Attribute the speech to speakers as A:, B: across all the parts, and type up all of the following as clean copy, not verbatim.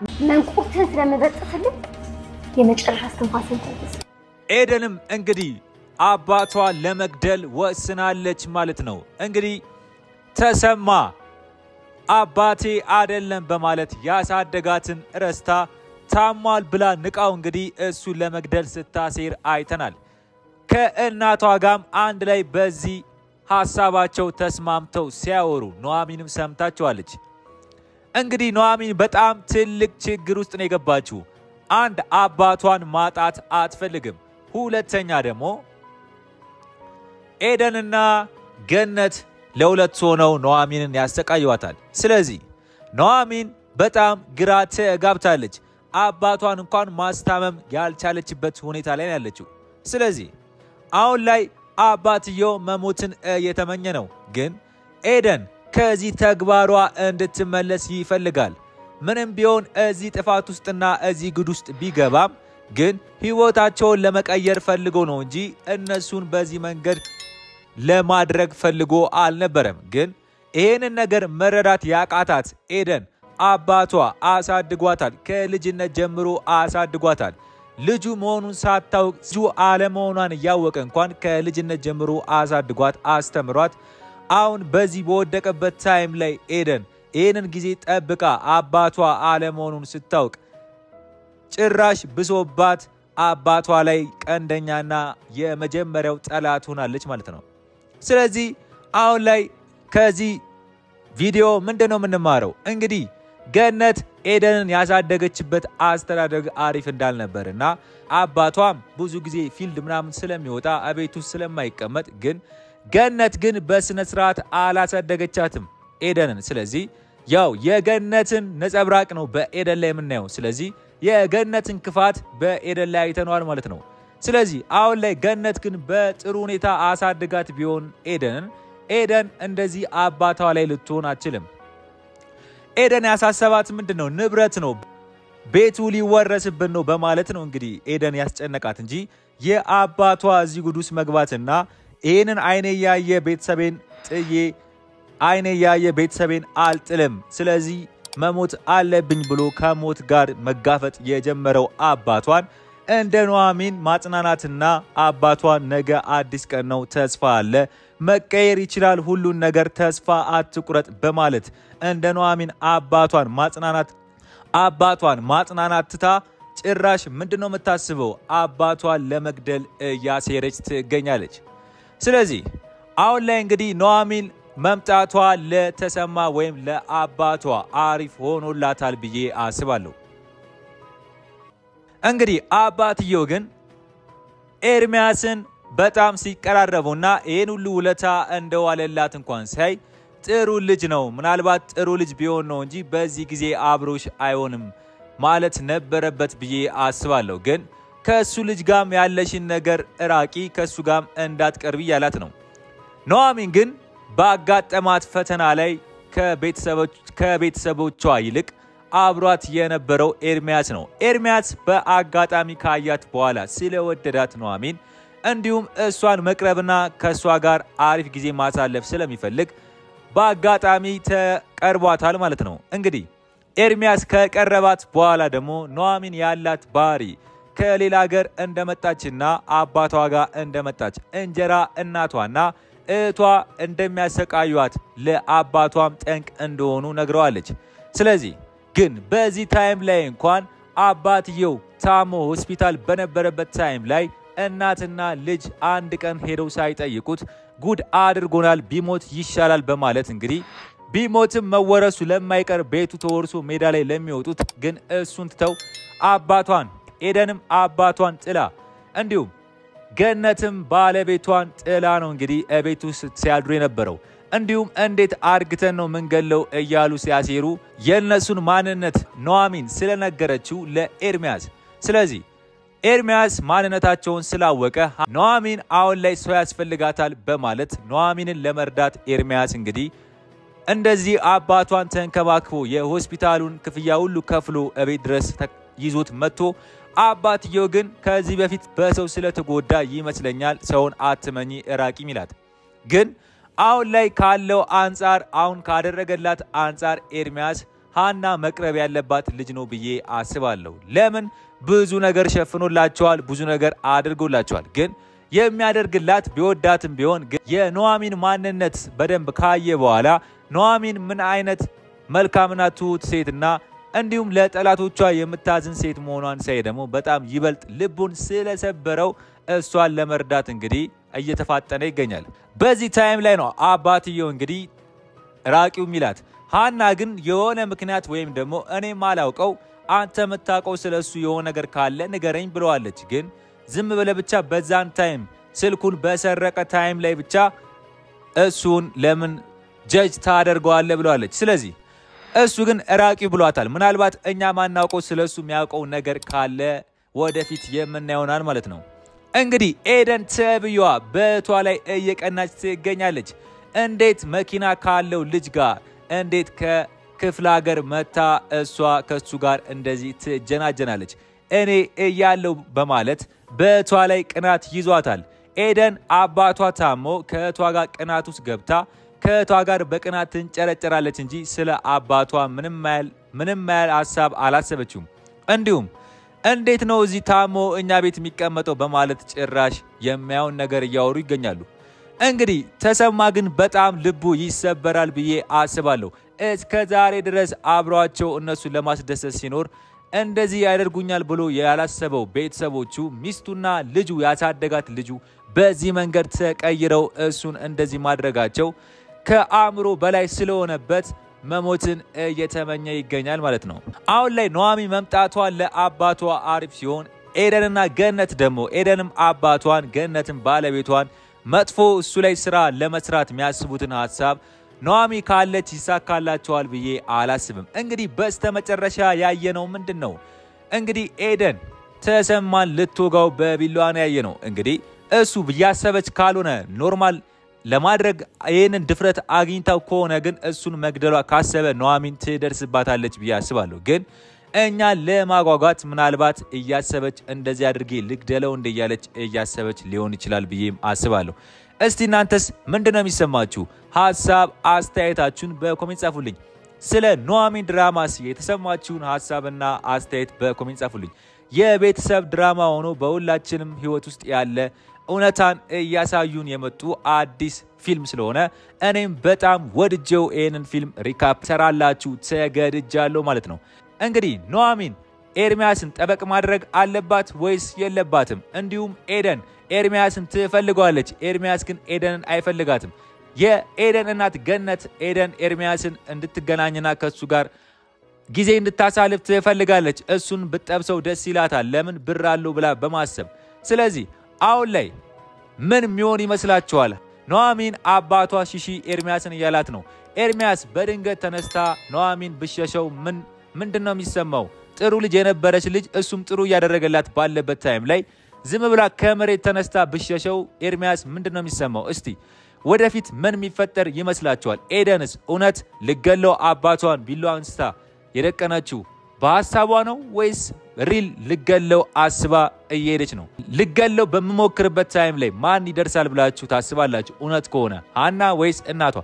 A: መንቁርትን ስለመበጥስልኝ የመጨረሻ አስተንፋስን ተንፈስ
B: ኤደንም እንግዲህ አባቷ ለመግደል ወስናለች ማለት ነው እንግዲህ ተሰማ አባቴ አይደለም በማለት ያሳደጋትን ረስታ ታሟል ብላ ንቃው እንግዲህ እሱ ለመግደል ስታሴር አይተናል ከእናቷ ጋም አንድ ላይ በዚህ ሐሳባቸው ተስማምተው ሲያወሩ ኑሐሚንም ሰምታቸዋለች እንግዲህ ኑሐሚን በጣም ትልቅ ችግር ውስጥ ነው የገባችው አንድ አባቷን ማጣት አትፈልግም ሁለተኛ ደግሞ ኤደንና ገነት ለሁለት ሆነው ኑሐሚንን ያሰቃዩዋታል ስለዚህ ኑሐሚን በጣም ግራ ተጋብታለች አባቷን እንኳን ማስታመም ያልቻለችበት ሁኔታ ላይ ያለችው ስለዚህ አሁን ላይ አባትየው መሞትን እየተመኘ ነው ግን ኤደን ከዚህ ተግባሯ እንድትመለስ ይፈልጋል ምንም ቢሆን እዚህ ጥፋት ውስጥና እዚህ ጉድ ውስጥ ቢገባም ግን ህይወታቸውን ለመቀየር ፈልጎ ነው እንጂ እነሱን በዚህ መንገድ ለማድረግ ፈልጎ አልነበረም ግን ይሄንን ነገር መረዳት ያቃታት ኤደን አባቷ አሳድጓታል ከልጅነት ጀምሮ አሳድጓታል ልጁ መሆኑን ሳታውቅ ልጁ አለመሆኗን ያወቀ እንኳን ከልጅነት ጀምሮ አሳድጓት አስተምሯት አሁን በዚህ በወደቀበት ታይም ላይ ኤደን ይሄንን ጊዜ ጠብቃ አባቷ አለመሆኑን ስታውቅ ጭራሽ ብሶባት አባቷ ላይ ቀንደኛና የመጀመሪያው ጠላት ሆናለች ማለት ነው ስለዚህ አሁን ላይ ከዚህ ቪዲዮ ምንድነው የምንማረው እንግዲህ ገነት ኤደንን ያሳደገችበት አስተዳደግ አሪፍ እንዳልነበርና አባቷም ብዙ ጊዜ ፊልድ ምናምን ስለሚወጣ አቤቱ ስለማይቀመጥ ግን ገነት ግን በስነ ስርዓት አላሳደገቻትም ኤደንን ስለዚህ ያው የገነትን ነጸብራቅ ነው በኤደን ላይ የምናየው ስለዚህ የገነትን ክፋት በኤደን ላይ አይተናል ማለት ነው ስለዚህ አሁን ላይ ገነት ግን በጥሩ ሁኔታ አሳድጋት ቢሆን ኤደን እንደዚህ አባቷ ላይ ልትሆን አትችልም ኤደን ያሳሰባት ምንድነው ንብረት ነው ቤቱ ሊወረስብን ነው በማለት ነው እንግዲህ ኤደን ያስጨነቃት እንጂ የአባቷ እዚህ ጉዱስ መግባትና ይሄንን አይኔ ያየ ቤተሰቤን ጥዬ አይኔ ያየ ቤተሰቤን አልጥልም ስለዚህ መሞት አለብኝ ብሎ ከሞት ጋር መጋፈጥ የጀመረው አባቷን እንደ ኑሐሚን ማጽናናትና አባቷን ነገ አዲስ ቀን ነው ተስፋ አለ መቀየር ይችላል ሁሉን ነገር ተስፋ አትቁረጥ በማለት እንደ ኑሐሚን አባቷን ማጽናናት ትታ ጭራሽ ምንድነው የምታስበው አባቷን ለመግደል ያሴረች ትገኛለች ስለዚህ አሁን ላይ እንግዲህ ኑሐሚን መምጣቷ ለተሰማ ወይም ለአባቷ አሪፍ ሆኖላታል ብዬ አስባለሁ እንግዲህ አባትየው ግን ኤርሚያስን በጣም ሲቀራረቡና ይሄን ሁሉ ውለታ እንደዋለላት እንኳን ሳይ ጥሩ ልጅ ነው ምናልባት ጥሩ ልጅ ቢሆን ነው እንጂ በዚህ ጊዜ አብሮሽ አይሆንም ማለት ነበረበት ብዬ አስባለሁ ግን ከሱ ልጅ ጋም ያለሽን ነገር እራቂ ከሱ ጋም እንዳትቀርቢ ያላት ነው ኑሐሚን ግን ባጋጠማት ፈተና ላይ ከቤተሰቦቿ ይልቅ አብሯት የነበረው ኤርሚያስ ነው ኤርሚያስ በአጋጣሚ ካያት በኋላ ስለወደዳት ኑሐሚን እንዲሁም እሷን መቅረብና ከሷ ጋር አሪፍ ጊዜ ማሳለፍ ስለሚፈልግ በአጋጣሚ ተቀርቧታል ማለት ነው እንግዲህ ኤርሚያስ ከቀረባት በኋላ ደግሞ ኑሐሚን ያላት ባህሪ ከሌላ ሀገር እንደመጣችና አባቷ ጋር እንደመጣች እንጀራ እናቷና እቷ እንደሚያሰቃዩት ለአባቷም ጠንቅ እንደሆኑ ነግረዋለች ስለዚህ ግን በዚህ ታይም ላይ እንኳን አባትየው ታሞ ሆስፒታል በነበረበት ታይም ላይ እናትና ልጅ አንድ ቀን ሄደው ሳይጠይቁት ጉድ አድርጎናል ቢሞት ይሻላል በማለት እንግዲህ ቢሞትም መወረሱ ለማይቀር ቤቱ ተወርሶ ሜዳ ላይ ለሚወጡት ግን እሱን ትተው አባቷን ኤደንም አባቷን ጥላ እንዲሁም ገነትም ባለቤቷን ጥላ ነው እንግዲህ ቤቱ ሲያድሩ የነበረው እንዲሁም እንዴት አርግተን ነው መንገለው እያሉ ሲያሴሩ የነሱን ማንነት ኑሐሚን ስለነገረችው ለኤርሚያስ ስለዚህ ኤርሚያስ ማንነታቸውን ስላወቀ ኑሐሚን አሁን ላይ ሰው ያስፈልጋታል በማለት ኑሐሚንን ለመርዳት ኤርሚያስ እንግዲህ እንደዚህ አባቷን ተንከባክቦ የሆስፒታሉን ክፍያ ሁሉ ከፍሎ እቤት ድረስ ይዞት መጥቶ አባትየው ግን ከዚህ በፊት በሰው ስለተጎዳ ይመስለኛል ሰውን አትመኝ እራቂም ይላት ግን አሁን ላይ ካለው አንፃር አሁን ካደረገላት አንፃር ኤርሚያስ ሃና መቅረብ ያለባት ልጅ ነው ብዬ አስባለሁ። ለምን ብዙ ነገር ሸፍኖላቸዋል፣ ብዙ ነገር አድርጎላቸዋል። ግን የሚያደርግላት ቢወዳትም ቢሆን ግን የኑሐሚን ማንነት በደንብ ካየ በኋላ ኑሐሚን ምን አይነት መልካምና ትሁት ሴትና እንዲሁም ለጠላቶቿ የምታዝን ሴት መሆኗን ሳይ ደግሞ በጣም ይበልጥ ልቡን ስለሰበረው እሷን ለመርዳት እንግዲህ እየተፋጠነ ይገኛል። በዚህ ታይም ላይ ነው አባትየው እንግዲህ ራቂው ሚላት። ሃና ግን የሆነ ምክንያት ወይም ደግሞ እኔ ማላውቀው አንተ መታቀው ስለሱ የሆነ ነገር ካለ ንገረኝ ብለዋለች። ግን ዝም ብለ ብቻ በዛን ታይም ስልኩን በሰረቀ ታይም ላይ ብቻ እሱን ለምን ጀጅ ታደርገዋለህ ብለዋለች። ስለዚህ እሱ ግን ራቂው ብሏታል። ምናልባት እኛ ማናውቀው ስለሱ የሚያውቀው ነገር ካለ ወደፊት የምናየውናል ማለት ነው። እንግዲህ ኤደን ተብዩዋ በቷ ላይ እየቀናች ትገኛለች። እንዴት መኪና ካለው ልጅ ጋር እንዴት ከክፍለ ሀገር መታ እሷ ከሱ ጋር እንደዚህ ትጀናጀናለች እኔ እያለው በማለት በቷ ላይ ቅናት ይዟታል። ኤደን አባቷ ታሞ ከቷ ጋር ቅናት ውስጥ ገብታ ከቷ ጋር በቅናት ትንጨረጨራለች እንጂ ስለ አባቷ ምንም ያህል ሐሳብ አላሰበችም። እንዲሁም እንዴት ነው እዚህ ታሞ እኛ ቤት የሚቀመጠው በማለት ጭራሽ የሚያውን ነገር እያወሩ ይገኛሉ። እንግዲህ ተሰማ ግን በጣም ልቡ ይሰበራል ብዬ አስባለሁ። እስከ ዛሬ ድረስ አብሯቸው እነሱን ለማስደሰት ሲኖር እንደዚህ ያደርጉኛል ብሎ ያላሰበው ቤተሰቦቹ ሚስቱና ልጁ ያሳደጋት ልጁ በዚህ መንገድ ተቀይረው እሱን እንደዚህ ማድረጋቸው ከአእምሮ በላይ ስለሆነበት መሞትን እየተመኘ ይገኛል ማለት ነው። አሁን ላይ ኑሐሚን መምጣቷ ለአባቷ አሪፍ ሲሆን ኤደንና ገነት ደግሞ ኤደንም አባቷን ገነትን ባለቤቷን መጥፎ እሱ ላይ ስራ ለመስራት የሚያስቡትን ሐሳብ ኑሐሚን ካለች ይሳካላቸዋል ብዬ አላስብም። እንግዲህ በስተመጨረሻ ያየነው ምንድነው? እንግዲህ ኤደን ተሰማን ልትወጋው በቢላዋ ነው ያየነው። እንግዲህ እሱ ያሰበች ካልሆነ ኖርማል ለማድረግ ይሄንን ድፍረት አግኝታው ከሆነ ግን እሱን መግደሏ ካሰበ ኑሐሚን ትደርስባታለች ብዬ አስባለሁ። ግን እኛ ለማጓጓት ምናልባት እያሰበች እንደዚህ አድርጌ ልግደለው እንደያለች እያሰበች ሊሆን ይችላል ብዬም አስባለሁ። እስቲ እናንተስ ምንድነው የሚሰማችሁ? ሐሳብ አስተያየታችሁን በኮሜንት ጻፉልኝ። ስለ ኑሐሚን ድራማስ የተሰማችሁን ሐሳብና አስተያየት በኮሜንት ጻፉልኝ። የቤተሰብ ድራማ ሆኖ በሁላችንም ህይወት ውስጥ ያለ እውነታን እያሳዩን የመጡ አዲስ ፊልም ስለሆነ እኔም በጣም ወድጄው ይሄንን ፊልም ሪካፕ ሰራላችሁ ተገድጃለሁ ማለት ነው። እንግዲህ ኑሐሚን ኤርሚያስን ጠበቅ ማድረግ አለባት ወይስ የለባትም? እንዲሁም ኤደን ኤርሚያስን ትፈልገዋለች፣ ኤርሚያስ ግን ኤደንን አይፈልጋትም። የኤደን እናት ገነት ኤደን ኤርሚያስን እንድትገናኝና ከሱ ጋር ጊዜ እንድታሳልፍ ትፈልጋለች። እሱን ብጠብሰው ደስ ይላታል፣ ለምን ብር አለው ብላ በማሰብ። ስለዚህ አሁን ላይ ምን የሚሆን ይመስላችኋል? ኑሐሚን አባቷ ሽሺ ኤርሚያስን እያላት ነው። ኤርሚያስ በድንገት ተነስታ ኑሐሚን ብሸሸው ምንድነው የሚሰማው? ጥሩ ልጅ የነበረች ልጅ እሱም ጥሩ ያደረገላት ባለበት ታይም ላይ ዝም ብላ ከመሬት ተነስታ ብሸሸው ኤርሚያስ ምንድነው የሚሰማው? እስቲ ወደፊት ምን የሚፈጠር ይመስላችኋል? ኤደንስ እውነት ልገለው አባቷን ቢላዋ አንስታ የደቀነችው በሐሳቧ ነው ወይስ ሪል ልገለው አስባ እየሄደች ነው? ልገለው በመሞክርበት ታይም ላይ ማን ይደርሳል ብላችሁ ታስባላችሁ? እውነት ከሆነ ሃና ወይስ እናቷ?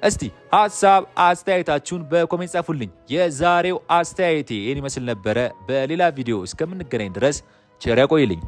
B: እስቲ ሐሳብ አስተያየታችሁን በኮሜንት ጻፉልኝ። የዛሬው አስተያየቴ ይሄን ይመስል ነበረ። በሌላ ቪዲዮ እስከምንገናኝ ድረስ ቸር ያቆይልኝ።